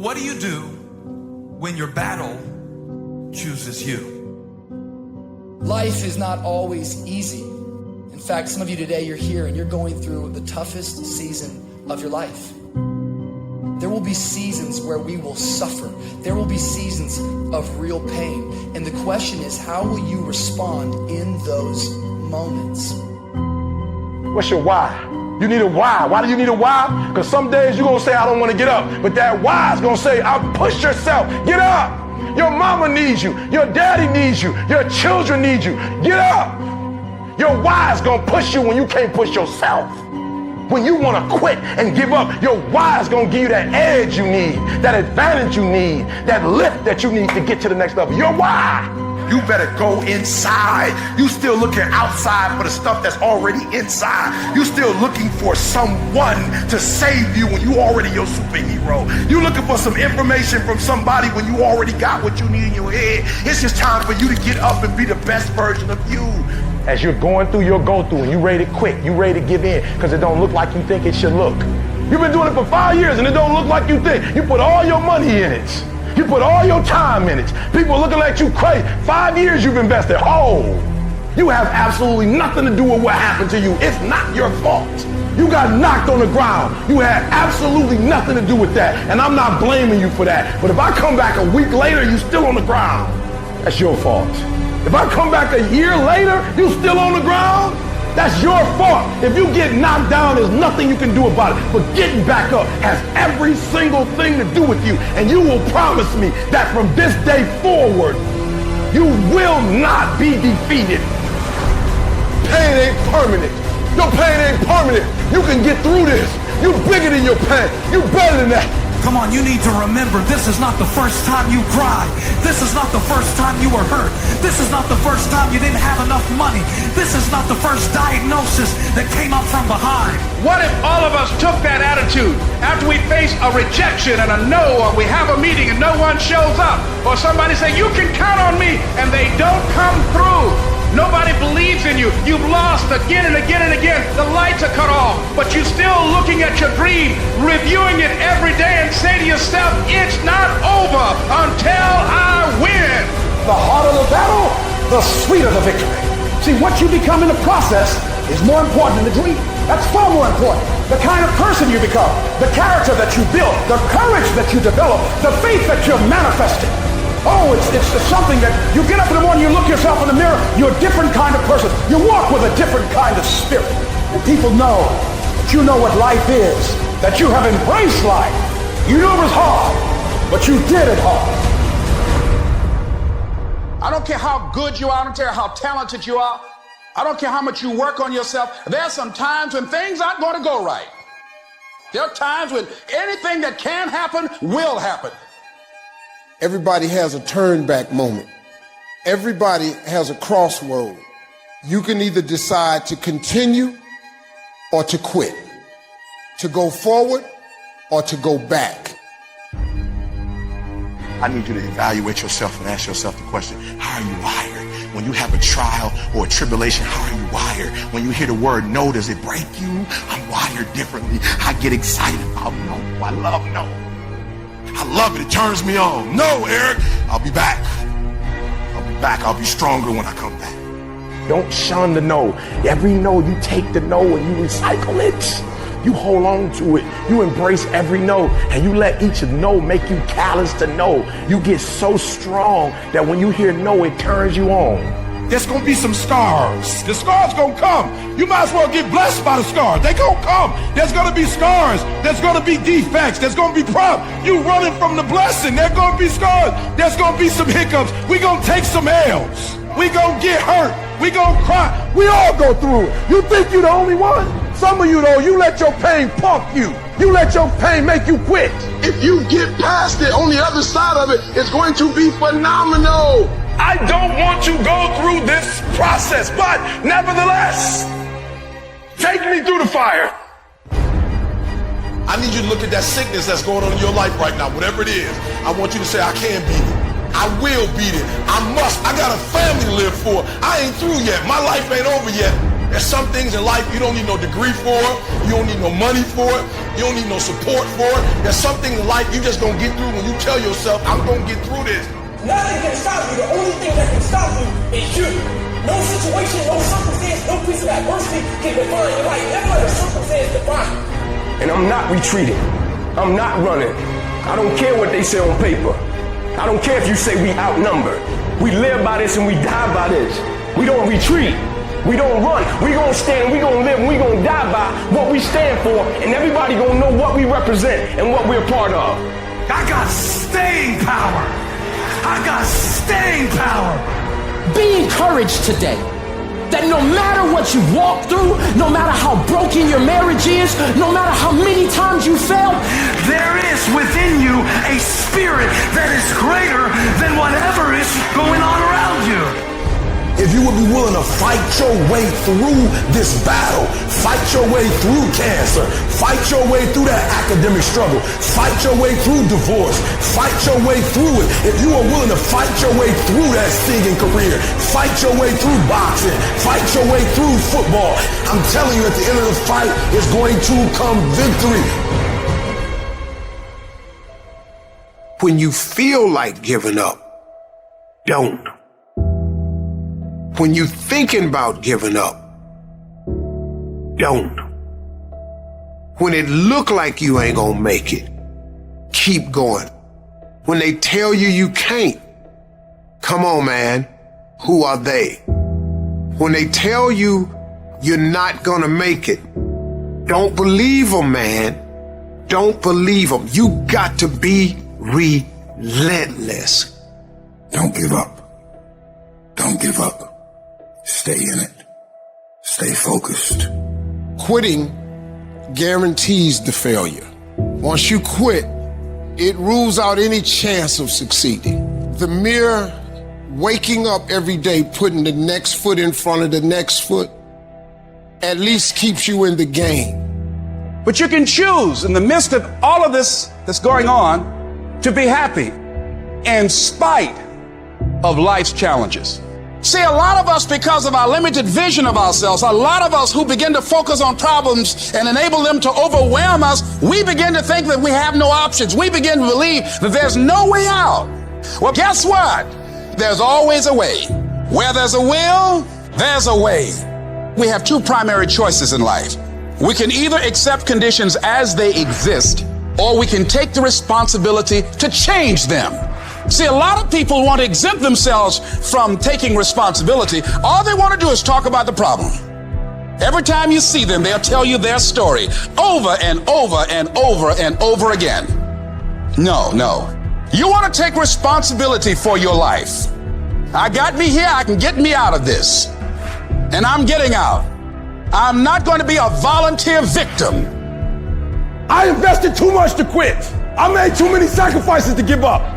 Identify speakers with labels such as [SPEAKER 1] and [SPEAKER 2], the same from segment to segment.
[SPEAKER 1] What do you do when your battle chooses you?
[SPEAKER 2] Life is not always easy. In fact, some of you today, you're here and you're going through the toughest season of your life. There will be seasons where we will suffer. There will be seasons of real pain. And the question is, how will you respond in those moments?
[SPEAKER 3] What's your why? You need a why. Why do you need a why? Because some days you're going to say, I don't want to get up. But that why is going to say, push yourself. Get up. Your mama needs you. Your daddy needs you. Your children need you. Get up. Your why is going to push you when you can't push yourself. When you want to quit and give up, your why is going to give you that edge you need, that advantage you need, that lift that you need to get to the next level. Your why.
[SPEAKER 4] You better go inside. You still looking outside for the stuff that's already inside. You still looking for someone to save you when you already your superhero. You looking for some information from somebody when you already got what you need in your head. It's just time for you to get up and be the best version of you.
[SPEAKER 3] As you're going through your go-through and you ready to quit, you ready to give in because it don't look like you think it should look. You've been doing it for 5 years and it don't look like you think. You put all your money in it. You put all your time in it. People looking at you crazy. 5 years you've invested. Oh, you have absolutely nothing to do with what happened to you. It's not your fault. You got knocked on the ground. You had absolutely nothing to do with that. And I'm not blaming you for that. But if I come back a week later, you still on the ground. That's your fault. If I come back a year later, you still on the ground, that's your fault. If you get knocked down, there's nothing you can do about it. But getting back up has every single thing to do with you. And you will promise me that from this day forward, you will not be defeated. Pain ain't permanent. Your pain ain't permanent. You can get through this. You bigger than your pain. You better than that.
[SPEAKER 1] Come on, you need to remember, this is not the first time you cried. This is not the first time you were hurt. This is not the first time you didn't have enough money. This is not the first diagnosis that came up from behind.
[SPEAKER 5] What if all of us took that attitude after we face a rejection and a no, or we have a meeting and no one shows up, or somebody say, you can count on me, and they don't come through? Nobody believes in you. You've lost again and again and again. The lights are cut off, but you're still looking at your dream, reviewing it every day, and say to yourself, it's not over until I win.
[SPEAKER 6] The harder the battle, the sweeter the victory. See, what you become in the process is more important than the dream. That's far more important. The kind of person you become, the character that you build, the courage that you develop, the faith that you're manifesting. Oh, it's something that you get up in the morning, you look yourself in the mirror, you're a different kind of person. You walk with a different kind of spirit. And people know that you know what life is, that you have embraced life. You knew it was hard, but you did it hard.
[SPEAKER 5] I don't care how good you are, I don't care how talented you are, I don't care how much you work on yourself. There are some times when things aren't going to go right. There are times when anything that can happen will happen.
[SPEAKER 7] Everybody has a turn back moment. Everybody has a crossroad. You can either decide to continue or to quit, to go forward or to go back.
[SPEAKER 4] I need you to evaluate yourself and ask yourself the question, how are you wired? When you have a trial or a tribulation, how are you wired? When you hear the word no, does it break you? I'm wired differently. I get excited about no. I love no. I love it. It turns me on. No, Eric, I'll be back. I'll be back. I'll be stronger when I come back.
[SPEAKER 3] Don't shun the no. Every no, you take the no and you recycle it. You hold on to it. You embrace every no and you let each no make you callous to no. You get so strong that when you hear no, it turns you on.
[SPEAKER 4] There's gonna be some scars. The scars gonna come. You might as well get blessed by the scars. They gonna come. There's gonna be scars. There's gonna be defects. There's gonna be problems. You running from the blessing. There's gonna be scars. There's gonna be some hiccups. We gonna take some L's. We gonna get hurt. We gonna cry. We all go through it. You think you the only one? Some of you though, you let your pain punk you. You let your pain make you quit.
[SPEAKER 7] If you get past it, on the other side of it, it's going to be phenomenal.
[SPEAKER 3] I don't want to go through this process, but nevertheless, take me through the fire.
[SPEAKER 4] I need you to look at that sickness that's going on in your life right now, whatever it is. I want you to say, I can beat it. I will beat it. I must. I got a family to live for. I ain't through yet. My life ain't over yet. There's some things in life you don't need no degree for, you don't need no money for it, you don't need no support for it. There's some things in life you just gonna get through when you tell yourself, I'm gonna get through this.
[SPEAKER 8] Nothing can stop you. The only thing that can stop you is you. No situation, no circumstance, no piece of adversity can define your life. Never let a circumstance define you.
[SPEAKER 3] And I'm not retreating. I'm not running. I don't care what they say on paper. I don't care if you say we outnumbered. We live by this and we die by this. We don't retreat. We don't run. We gonna stand, we gonna live, and we gonna die by what we stand for, and everybody gonna know what we represent and what we're a part of.
[SPEAKER 1] I got staying power. I got staying power.
[SPEAKER 9] Be encouraged today that no matter what you walk through, no matter how broken your marriage is, no matter how many times you fail,
[SPEAKER 1] there is within you a spirit that is greater than whatever is going on around you.
[SPEAKER 6] If you would be willing to fight your way through this battle, fight your way through cancer, fight your way through that academic struggle, fight your way through divorce, fight your way through it. If you are willing to fight your way through that singing career, fight your way through boxing, fight your way through football, I'm telling you at the end of the fight is going to come victory.
[SPEAKER 7] When you feel like giving up, don't. When you're thinking about giving up, don't. When it look like you ain't gonna make it, keep going. When they tell you you can't, come on, man, who are they? When they tell you you're not gonna make it, don't believe them, man. Don't believe them. You got to be relentless.
[SPEAKER 6] Don't give up. Don't give up. Stay in it. Stay focused.
[SPEAKER 7] Quitting guarantees the failure. Once you quit, it rules out any chance of succeeding. The mere waking up every day, putting the next foot in front of the next foot, at least keeps you in the game.
[SPEAKER 5] But you can choose in the midst of all of this that's going on to be happy in spite of life's challenges. See, a lot of us, because of our limited vision of ourselves, a lot of us who begin to focus on problems and enable them to overwhelm us, we begin to think that we have no options. We begin to believe that there's no way out. Well, guess what? There's always a way. Where there's a will, there's a way. We have two primary choices in life. We can either accept conditions as they exist, or we can take the responsibility to change them. See, a lot of people want to exempt themselves from taking responsibility. All they want to do is talk about the problem. Every time you see them, they'll tell you their story over and over and over and over again. No. You want to take responsibility for your life. I got me here, I can get me out of this. And I'm getting out. I'm not going to be a volunteer victim.
[SPEAKER 3] I invested too much to quit. I made too many sacrifices to give up.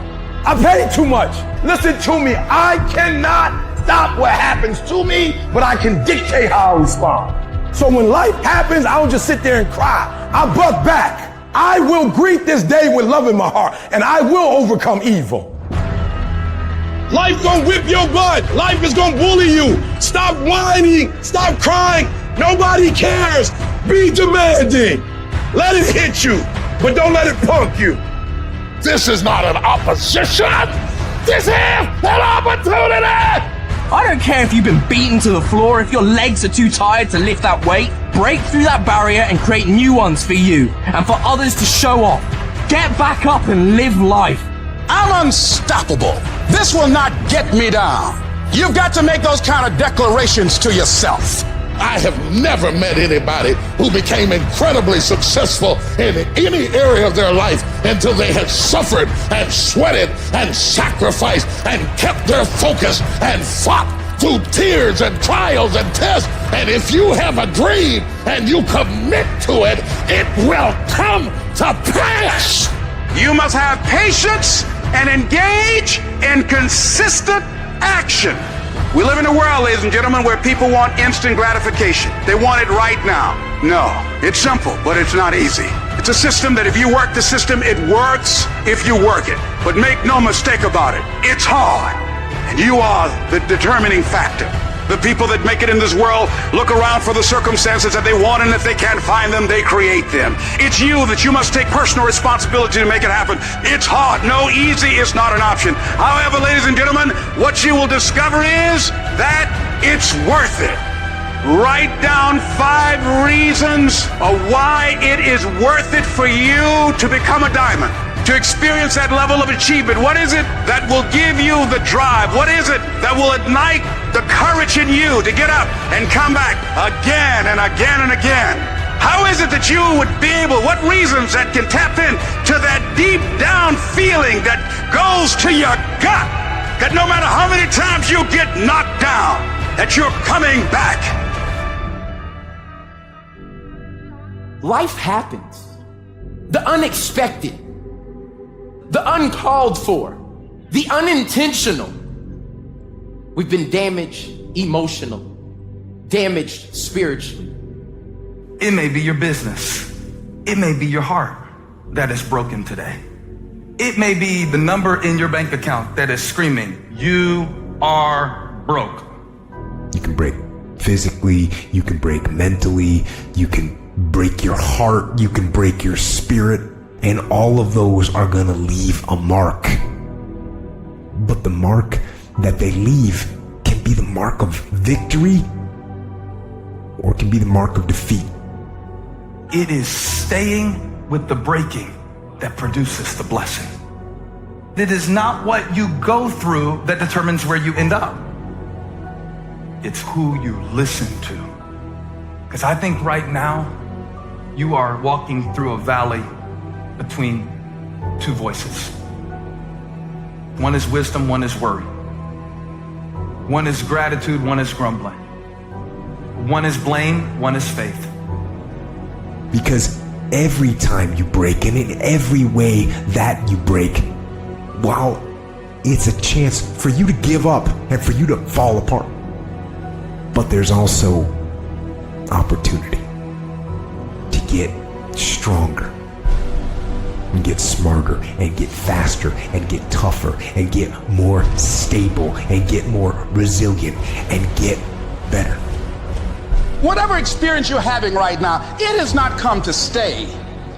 [SPEAKER 3] I paid too much. Listen to me. I cannot stop what happens to me, but I can dictate how I respond. So when life happens, I don't just sit there and cry. I buck back. I will greet this day with love in my heart, and I will overcome evil.
[SPEAKER 4] Life gonna whip your butt. Life is gonna bully you. Stop whining. Stop crying. Nobody cares. Be demanding. Let it hit you, but don't let it punk you. This is not an opposition. This is an opportunity.
[SPEAKER 9] I don't care if you've been beaten to the floor, if your legs are too tired to lift that weight. Break through that barrier and create new ones for you and for others to show off. Get back up and live life.
[SPEAKER 5] I'm unstoppable. This will not get me down. You've got to make those kind of declarations to yourself.
[SPEAKER 4] I have never met anybody who became incredibly successful in any area of their life until they had suffered and sweated and sacrificed and kept their focus and fought through tears and trials and tests. And if you have a dream and you commit to it, it will come to pass.
[SPEAKER 5] You must have patience and engage in consistent action. We live in a world, ladies and gentlemen, where people want instant gratification. They want it right now. No, it's simple, but it's not easy. It's a system that if you work the system, it works if you work it. But make no mistake about it, it's hard. And you are the determining factor. The people that make it in this world look around for the circumstances that they want, and if they can't find them, they create them. It's you that you must take personal responsibility to make it happen. It's hard. No, easy is not an option. However, ladies and gentlemen, what you will discover is that it's worth it. Write down 5 reasons of why it is worth it for you to become a diamond, to experience that level of achievement. What is it that will give you the drive? What is it that will ignite the courage in you to get up and come back again and again and again? How is it that you would be able, what reasons that can tap in to that deep down feeling that goes to your gut, that no matter how many times you get knocked down, that you're coming back?
[SPEAKER 10] Life happens. The unexpected, the uncalled for, the unintentional. We've been damaged emotionally, damaged spiritually.
[SPEAKER 1] It may be your business. It may be your heart that is broken today. It may be the number in your bank account that is screaming, you are broke.
[SPEAKER 11] You can break physically, you can break mentally, you can break your heart, you can break your spirit, and all of those are gonna leave a mark. But the mark that they leave can be the mark of victory, or it can be the mark of defeat.
[SPEAKER 1] It is staying with the breaking that produces the blessing. It is not what you go through that determines where you end up. It's who you listen to. Because I think right now, you are walking through a valley between 2 voices. One is wisdom, one is worry. One is gratitude, one is grumbling. One is blame, one is faith.
[SPEAKER 11] Because every time you break, and in every way that you break, while it's a chance for you to give up and for you to fall apart, but there's also opportunity to get stronger and get smarter and get faster and get tougher and get more stable and get more resilient and get better.
[SPEAKER 6] Whatever experience you're having right now, it has not come to stay.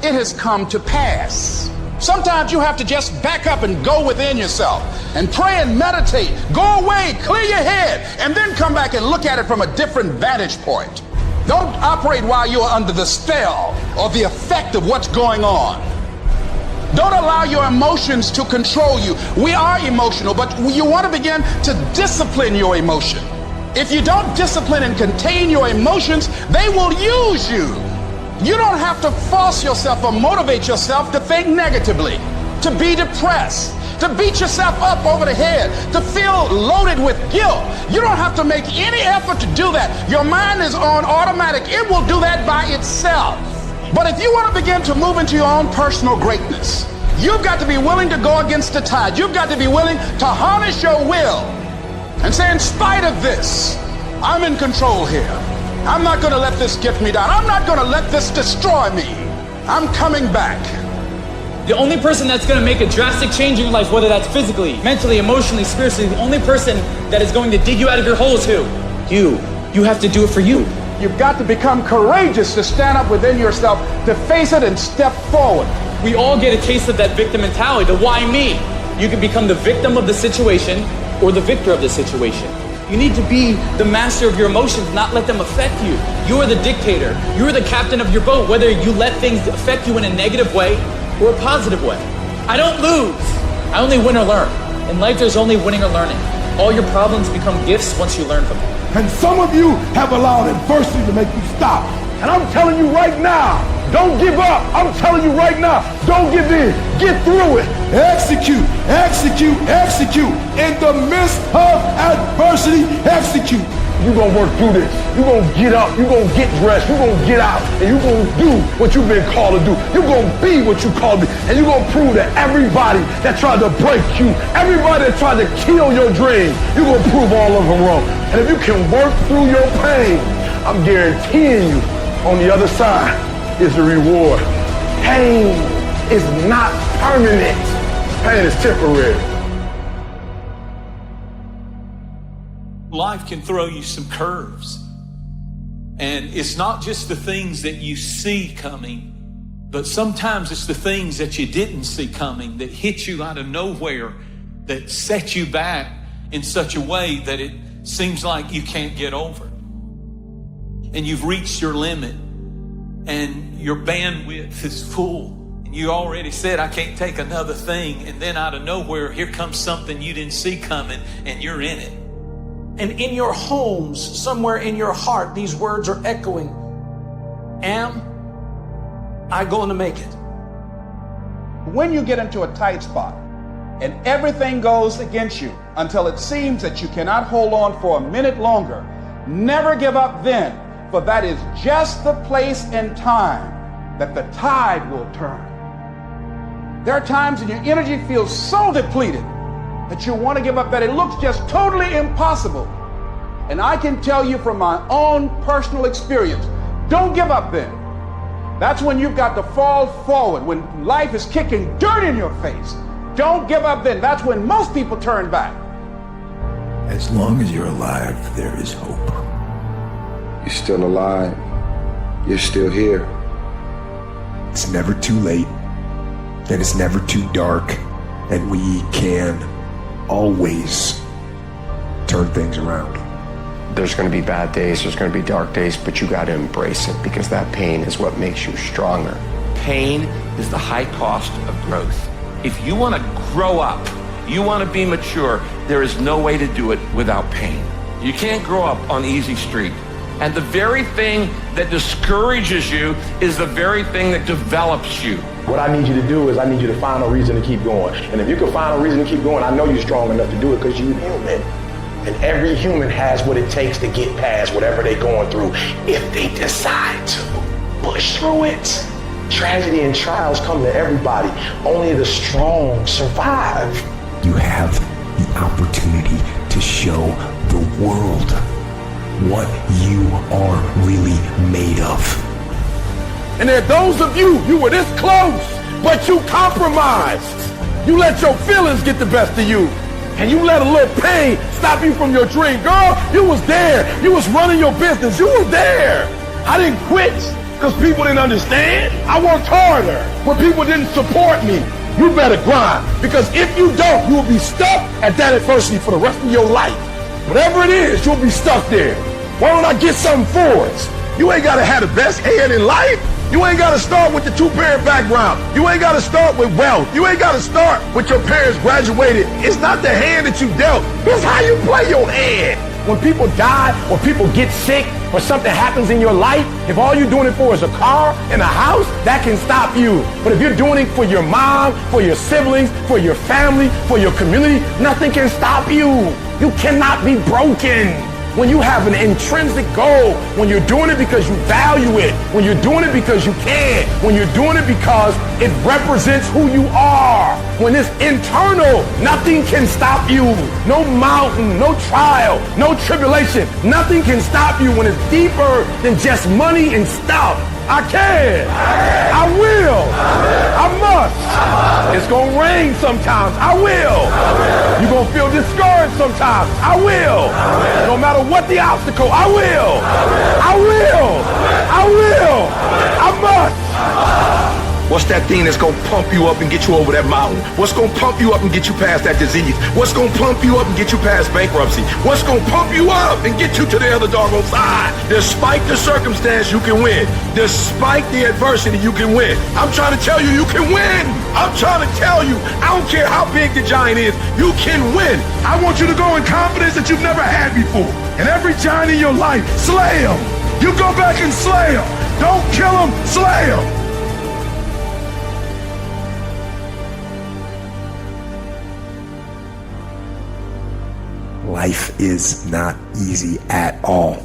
[SPEAKER 6] It has come to pass. Sometimes you have to just back up and go within yourself and pray and meditate. Go away, clear your head, and then come back and look at it from a different vantage point. Don't operate while you're under the spell or the effect of what's going on. Don't allow your emotions to control you. We are emotional, but you want to begin to discipline your emotion. If you don't discipline and contain your emotions, they will use you. You don't have to force yourself or motivate yourself to think negatively, to be depressed, to beat yourself up over the head, to feel loaded with guilt. You don't have to make any effort to do that. Your mind is on automatic. It will do that by itself. But if you want to begin to move into your own personal greatness, you've got to be willing to go against the tide. You've got to be willing to harness your will and say, in spite of this, I'm in control here. I'm not going to let this get me down. I'm not going to let this destroy me. I'm coming back.
[SPEAKER 12] The only person that's going to make a drastic change in your life, whether that's physically, mentally, emotionally, spiritually, the only person that is going to dig you out of your hole is who? You. You have to do it for you.
[SPEAKER 6] You've got to become courageous to stand up within yourself, to face it and step forward.
[SPEAKER 12] We all get a taste of that victim mentality, the why me. You can become the victim of the situation or the victor of the situation. You need to be the master of your emotions, not let them affect you. You are the dictator. You are the captain of your boat, whether you let things affect you in a negative way or a positive way. I don't lose. I only win or learn. In life, there's only winning or learning. All your problems become gifts once you learn from them.
[SPEAKER 3] And some of you have allowed adversity to make you stop. And I'm telling you right now, don't give up. I'm telling you right now, don't give in. Get through it. Execute, execute, execute. In the midst of adversity, execute. You're going to work through this. You're going to get up. You're going to get dressed. You're going to get out. And you're going to do what you've been called to do. You're going to be what you called to be. And you're going to prove to everybody that tried to break you, everybody that tried to kill your dreams, you're going to prove all of them wrong. And if you can work through your pain, I'm guaranteeing you, on the other side is the reward. Pain is not permanent. Pain is temporary.
[SPEAKER 13] life can throw you some curves. And it's not just the things that you see coming, but sometimes it's the things that you didn't see coming that hit you out of nowhere, that set you back in such a way that it seems like you can't get over. And you've reached your limit and your bandwidth is full. And you already said, I can't take another thing. And then out of nowhere, here comes something you didn't see coming and you're in it.
[SPEAKER 6] And in your homes, somewhere in your heart, these words are echoing. Am I going to make it?
[SPEAKER 14] When you get into a tight spot and everything goes against you until it seems that you cannot hold on for a minute longer, never give up then, for that is just the place and time that the tide will turn. There are times when your energy feels so depleted that you want to give up, that it looks just totally impossible. And I can tell you from my own personal experience, don't give up then. That's when you've got to fall forward, when life is kicking dirt in your face. Don't give up then. That's when most people turn back.
[SPEAKER 11] As long as you're alive, there is hope.
[SPEAKER 15] You're still alive. You're still here.
[SPEAKER 11] It's never too late, and it's never too dark, and we can always turn things around.
[SPEAKER 15] There's going to be bad days, there's going to be dark days, but you got to embrace it, because that pain is what makes you stronger.
[SPEAKER 16] Pain is the high cost of growth. If you want to grow up, you want to be mature, there is no way to do it without pain. You can't grow up on easy street. And the very thing that discourages you is the very thing that develops you.
[SPEAKER 3] What I need you to do is I need you to find a reason to keep going. And if you can find a reason to keep going, I know you're strong enough to do it, because you're human. And every human has what it takes to get past whatever they're going through if they decide to push through it. Tragedy and trials come to everybody. Only the strong survive.
[SPEAKER 11] You have the opportunity to show the world what you are really made of.
[SPEAKER 3] And there are those of you were this close, but you compromised. You let your feelings get the best of you. And you let a little pain stop you from your dream. Girl, you was there. You was running your business. You was there. I didn't quit because people didn't understand. I worked harder when people didn't support me. You better grind, because if you don't, you will be stuck at that adversity for the rest of your life. Whatever it is, you'll be stuck there. Why don't I get something for it? You ain't got to have the best head in life. You ain't got to start with the two-parent background. You ain't got to start with wealth. You ain't got to start with your parents graduated. It's not the hand that you dealt. It's how you play your hand. When people die or people get sick or something happens in your life, if all you're doing it for is a car and a house, that can stop you. But if you're doing it for your mom, for your siblings, for your family, for your community, nothing can stop you. You cannot be broken. When you have an intrinsic goal, when you're doing it because you value it, when you're doing it because you can, when you're doing it because it represents who you are, when it's internal, nothing can stop you. No mountain, no trial, no tribulation, nothing can stop you when it's deeper than just money and stuff. I can. I will. I must. It's going to rain sometimes. I will. You're going to feel discouraged sometimes. I will. No matter what the obstacle, I will. I will. I will. I must.
[SPEAKER 4] What's that thing that's gonna pump you up and get you over that mountain? What's gonna pump you up and get you past that disease? What's gonna pump you up and get you past bankruptcy? What's gonna pump you up and get you to the other doggone side? Despite the circumstance, you can win. Despite the adversity, you can win. I'm trying to tell you, you can win. I'm trying to tell you, I don't care how big the giant is, you can win.
[SPEAKER 3] I want you to go in confidence that you've never had before. And every giant in your life, slay him. You go back and slay him. Don't kill him, slay him.
[SPEAKER 11] Life is not easy at all.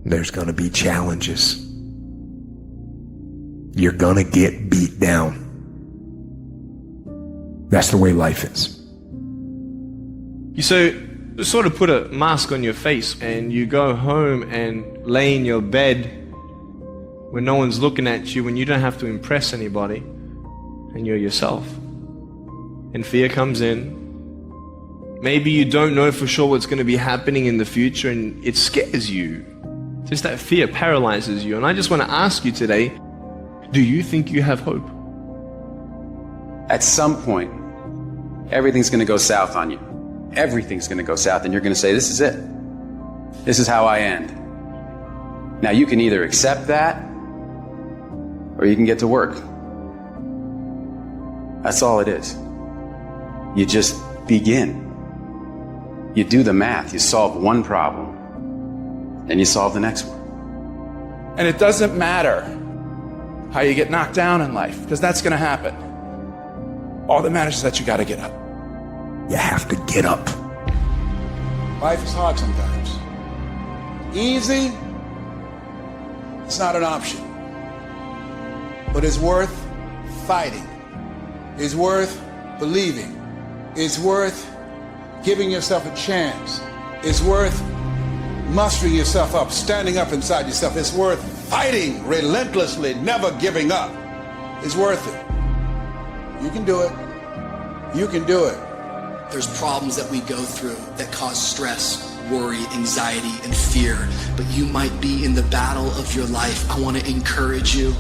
[SPEAKER 11] There's gonna be challenges. You're gonna get beat down. That's the way life is.
[SPEAKER 17] You sort of put a mask on your face and you go home and lay in your bed when no one's looking at you, when you don't have to impress anybody, and you're yourself. And fear comes in, Maybe you don't know for sure what's going to be happening in the future and it scares you. Just that fear paralyzes you. And I just want to ask you today, do you think you have hope?
[SPEAKER 18] At some point, everything's going to go south on you. Everything's going to go south and you're going to say, this is it. This is how I end. Now you can either accept that or you can get to work. That's all it is. You just begin. You do the math. You solve one problem and you solve the next one.
[SPEAKER 14] And it doesn't matter how you get knocked down in life, because that's going to happen. All that matters is that you got to get up.
[SPEAKER 11] You have to get up.
[SPEAKER 14] Life is hard sometimes. Easy, it's not an option. But it's worth fighting. It's worth believing. It's worth giving yourself a chance. It's worth mustering yourself up, standing up inside yourself. It's worth fighting relentlessly, never giving up. It's worth it. You can do it. You can do it.
[SPEAKER 2] There's problems that we go through that cause stress, worry, anxiety, and fear. But you might be in the battle of your life. I want to encourage you.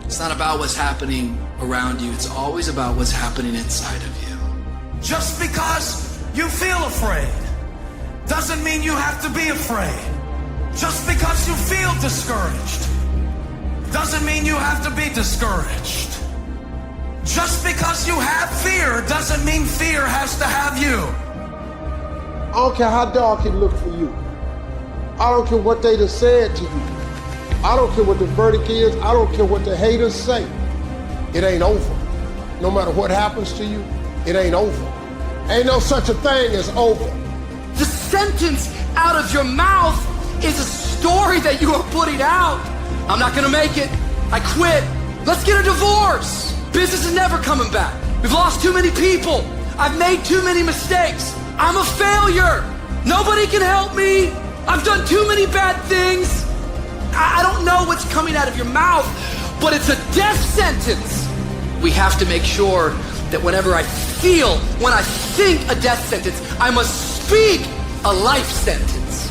[SPEAKER 2] It's not about what's happening around you. It's always about what's happening inside of you.
[SPEAKER 1] Just because you feel afraid doesn't mean you have to be afraid. Just because you feel discouraged doesn't mean you have to be discouraged. Just because you have fear doesn't mean fear has to have you.
[SPEAKER 7] I don't care how dark it looked for you. I don't care what they done said to you. I don't care what the verdict is. I don't care what the haters say. It ain't over. No matter what happens to you, it ain't over. Ain't no such a thing as over.
[SPEAKER 2] The sentence out of your mouth is a story that you are putting out. I'm not gonna make it. I quit. Let's get a divorce. Business is never coming back. We've lost too many people. I've made too many mistakes. I'm a failure. Nobody can help me. I've done too many bad things. I don't know what's coming out of your mouth, but it's a death sentence. We have to make sure that whenever I feel, when I think a death sentence, I must speak a life sentence.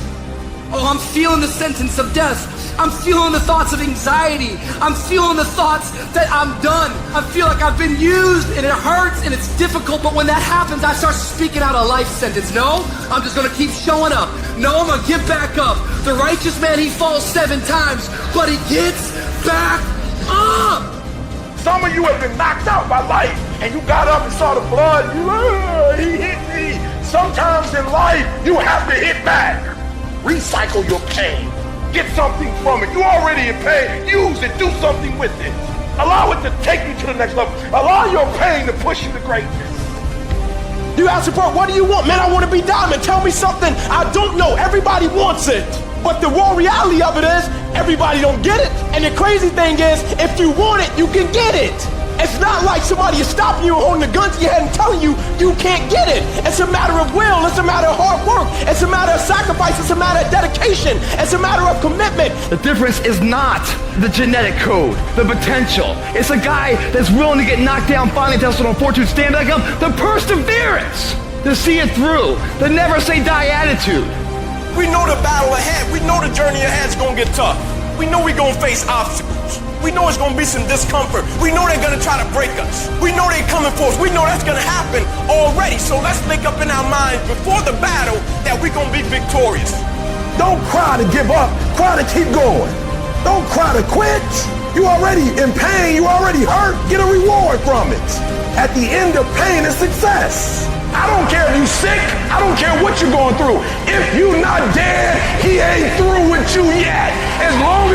[SPEAKER 2] Oh, I'm feeling the sentence of death. I'm feeling the thoughts of anxiety. I'm feeling the thoughts that I'm done. I feel like I've been used and it hurts and it's difficult, but when that happens, I start speaking out a life sentence. No, I'm just gonna keep showing up. No, I'm gonna get back up. The righteous man, he falls 7 times, but he gets back up.
[SPEAKER 3] Some of you have been knocked out by life, and you got up and saw the blood. He hit me. Sometimes in life, you have to hit back. Recycle your pain. Get something from it. You already in pain. Use it. Do something with it. Allow it to take you to the next level. Allow your pain to push you to greatness.
[SPEAKER 6] You ask support, what do you want? Man, I want to be diamond. Tell me something I don't know. Everybody wants it. But the raw reality of it is, everybody don't get it. And the crazy thing is, if you want it, you can get it. It's not like somebody is stopping you, holding the gun to your head and telling you you can't get it. It's a matter of will. It's a matter of hard work. It's a matter of sacrifice. It's a matter of dedication. It's a matter of commitment.
[SPEAKER 9] The difference is not the genetic code, the potential. It's a guy that's willing to get knocked down, finally tested on fortune, stand back up. The perseverance to see it through. The never say die attitude.
[SPEAKER 6] We know the battle ahead. We know the journey ahead is going to get tough. We know we're going to face obstacles. We know it's going to be some discomfort. We know they're going to try to break us. We know they're coming for us. We know that's going to happen already. So let's make up in our minds before the battle that we're going to be victorious.
[SPEAKER 3] Don't cry to give up. Cry to keep going. Don't cry to quit. You already in pain. You already hurt. Get a reward from it. At the end of pain is success. I don't care if you sick. I don't care what you're going through. If you're not dead, he ain't through with you yet. As long